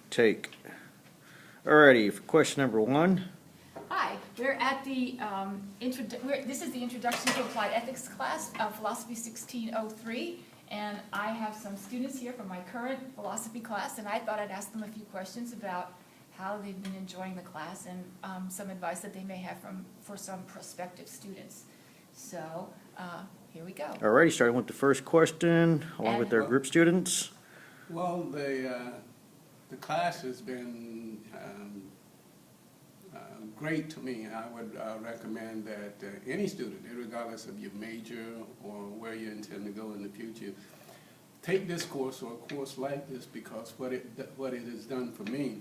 Take. Alrighty, for question number 1. Hi, we're at the this is the Introduction to Applied Ethics class of Philosophy 1603, and I have some students here from my current philosophy class, and I thought I'd ask them a few questions about how they've been enjoying the class and some advice that they may have for some prospective students. So here we go. Alrighty, starting with the first question, along with our group students. Well, the class has been great to me. I would recommend that any student, regardless of your major or where you intend to go in the future, take this course or a course like this, because what it has done for me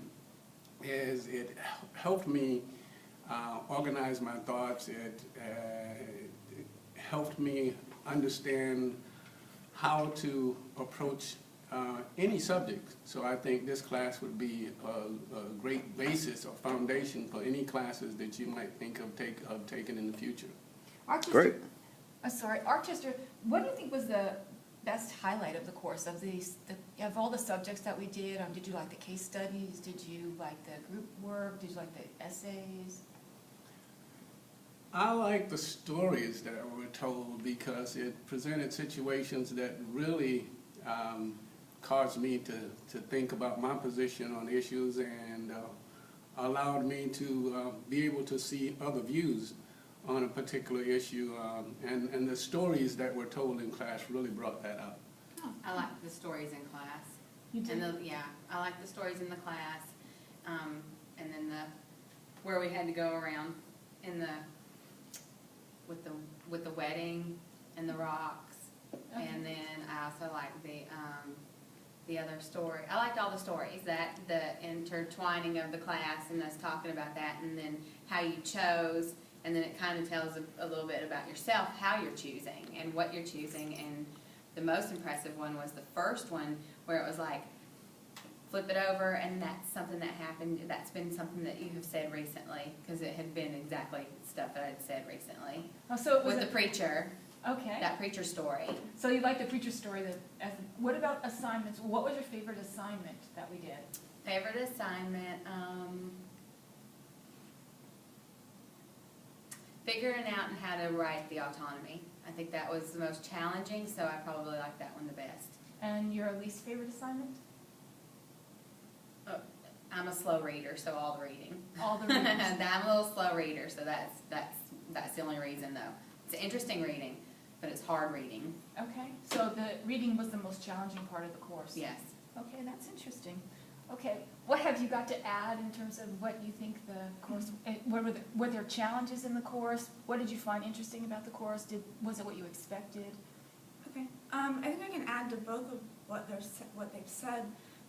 is it helped me organize my thoughts. It helped me understand how to approach any subject. So I think this class would be a great basis or foundation for any classes that you might think of taking in the future. Great. Archester, what do you think was the best highlight of the course, of all the subjects that we did? Did you like the case studies? Did you like the group work? Did you like the essays? I like the stories that were told, because it presented situations that really caused me to think about my position on issues, and allowed me to be able to see other views on a particular issue, and the stories that were told in class really brought that out. Oh, I like the stories in class. You did? Yeah, I like the stories in the class, and then where we had to go around in with the wedding and the rocks, Okay. and then I also liked the other story. I liked all the stories, the intertwining of the class and us talking about that, and then how you chose, and then it kind of tells a little bit about yourself, how you're choosing and what you're choosing. And the most impressive one was the first one, where it was like, flip it over, and that's something that happened, that's been something that you have said recently, because it had been exactly stuff that I'd said recently. Oh, so it was with the preacher. Okay. That preacher story. So you like the preacher story. What about assignments? What was your favorite assignment that we did? Favorite assignment, figuring out how to write the autonomy. I think that was the most challenging, so I probably like that one the best. And your least favorite assignment? Oh, I'm a slow reader, so all the reading. All the readings. I'm a little slow reader, so that's the only reason, though. It's an interesting reading, but it's hard reading. Okay, so the reading was the most challenging part of the course? Yes. Okay, that's interesting. Okay, what have you got to add in terms of what you think the course, were there challenges in the course? What did you find interesting about the course? Was it what you expected? Okay, I think I can add to both of what they've said,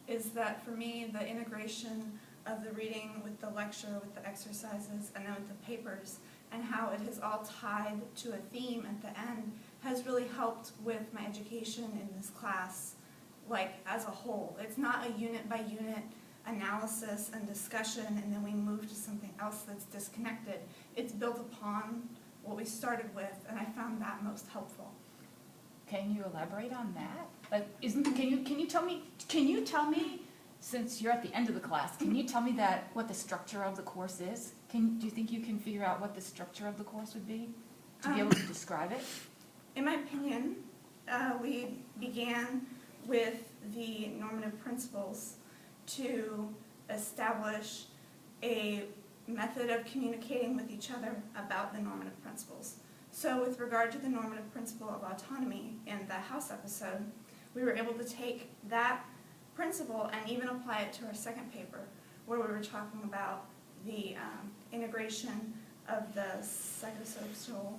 is that for me, the integration of the reading with the lecture, with the exercises, and then with the papers, and how it is all tied to a theme at the end, has really helped with my education in this class, like as a whole. It's not a unit by unit analysis and discussion and then we move to something else that's disconnected. It's built upon what we started with, and I found that most helpful. Can you elaborate on that? Like, can you tell me, since you're at the end of the class, can you tell me what the structure of the course is? Do you think you can figure out what the structure of the course would be, to be able to describe it? In my opinion, we began with the normative principles to establish a method of communicating with each other about the normative principles. So with regard to the normative principle of autonomy in the House episode, we were able to take that principle and even apply it to our second paper, where we were talking about the integration of the psychosocial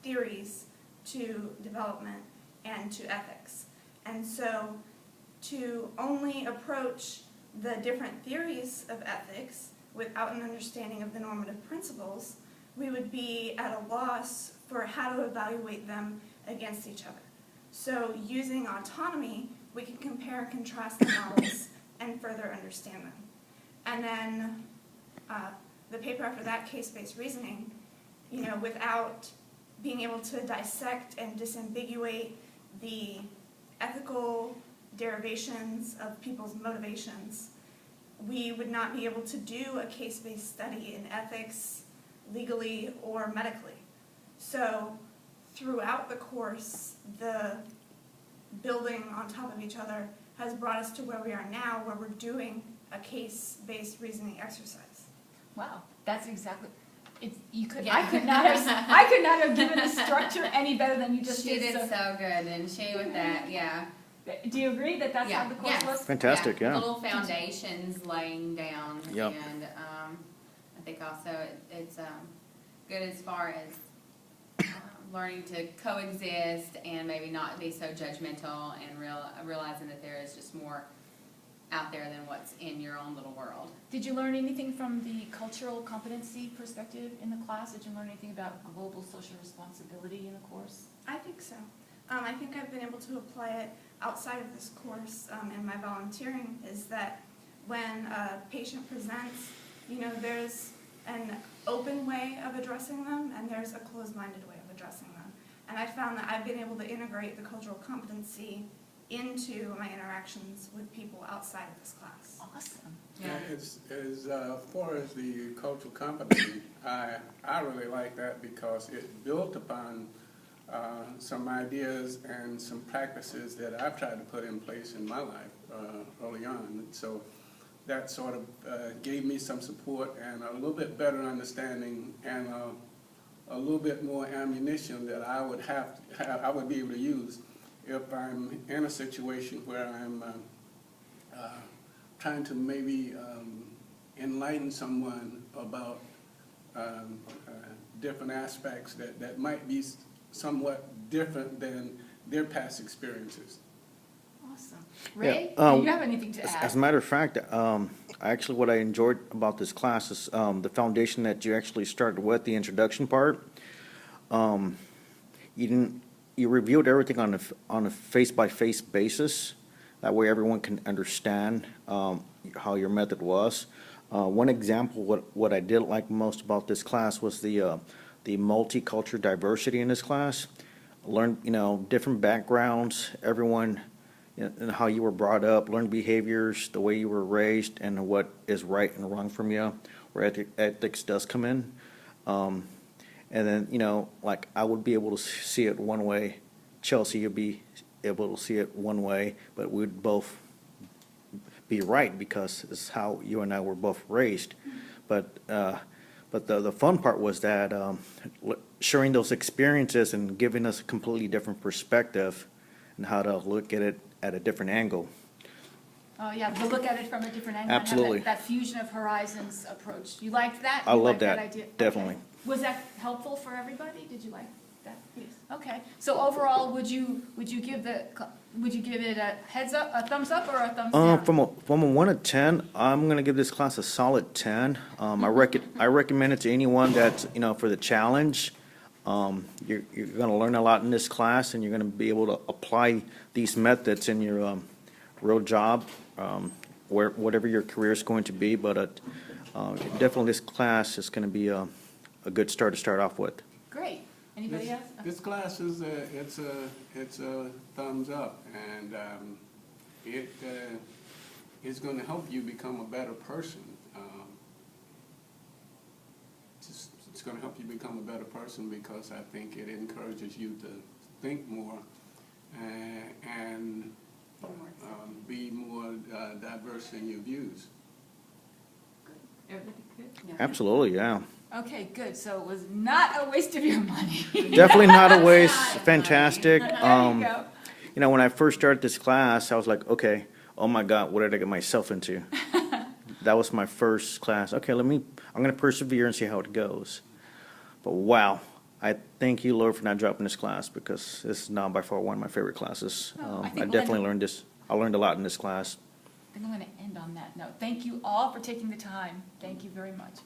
theories to development and to ethics. And so to only approach the different theories of ethics without an understanding of the normative principles, we would be at a loss for how to evaluate them against each other. So using autonomy, we can compare and contrast the models and further understand them. And then the paper after that, case-based reasoning, without being able to dissect and disambiguate the ethical derivations of people's motivations, we would not be able to do a case-based study in ethics, legally, or medically. So throughout the course, the building on top of each other has brought us to where we are now, where we're doing a case-based reasoning exercise. Wow, that's exactly, you could, Yeah. I could not have given the structure any better than you just She did. did so good, didn't she, with that, yeah. Do you agree that that's how the course Yes. works? Fantastic, yeah. Little foundations laying down, Yep. and I think also it's good as far as learning to coexist and maybe not be so judgmental and realizing that there is just more out there than what's in your own little world. Did you learn anything from the cultural competency perspective in the class? Did you learn anything about global social responsibility in the course? I think so. I think I've been able to apply it outside of this course in my volunteering, is that when a patient presents, there's an open way of addressing them and there's a closed-minded way of addressing them. And I found that I've been able to integrate the cultural competency into my interactions with people outside of this class. Awesome. Yeah. As far as the cultural competency, I really like that because it built upon some ideas and some practices that I've tried to put in place in my life early on. So that sort of gave me some support and a little bit better understanding and a little bit more ammunition that I would be able to use if I'm in a situation where I'm trying to maybe enlighten someone about different aspects that might be somewhat different than their past experiences. Awesome. Ray, Yeah, do you have anything to add? As a matter of fact, actually what I enjoyed about this class is the foundation that you actually started with, the introduction part. You reviewed everything on a face-by-face basis. That way everyone can understand how your method was. One example, what I did like most about this class was the multicultural diversity in this class. Learn, different backgrounds, everyone, and how you were brought up, learn behaviors, the way you were raised, and what is right and wrong from you, where ethics does come in. And then, like I would be able to see it one way, Chelsea would be able to see it one way, but we'd both be right because it's how you and I were both raised. But the fun part was that sharing those experiences and giving us a completely different perspective and how to look at it at a different angle. Oh, yeah, to look at it from a different angle. Absolutely. And have that fusion of horizons approach. You liked that? I You love liked that, idea? definitely. Okay. Was that helpful for everybody? Did you like that? Yes. Okay. So overall, would you give it a heads up, a thumbs up, or a thumbs down? From a 1 to 10, I'm gonna give this class a solid 10. I recommend it to anyone that's for the challenge. You're gonna learn a lot in this class, and you're gonna be able to apply these methods in your real job, whatever your career is going to be. But definitely, this class is gonna be a good start to start off with. Great. Anybody else? This class is it's a thumbs up, and it is going to help you become a better person. It's going to help you become a better person because I think it encourages you to think more and be more diverse in your views. Everything good? Yeah. Absolutely, yeah. Okay, good. So it was not a waste of your money. Definitely not a waste. Fantastic. There you go. When I first started this class, I was like, okay, oh my God, what did I get myself into? That was my first class. Okay, I'm going to persevere and see how it goes. But wow, I thank you, Lord, for not dropping this class because this is now by far one of my favorite classes. Oh, I think I we'll definitely end learned this. I learned a lot in this class. I think I'm going to end on that note. Thank you all for taking the time. Thank you very much.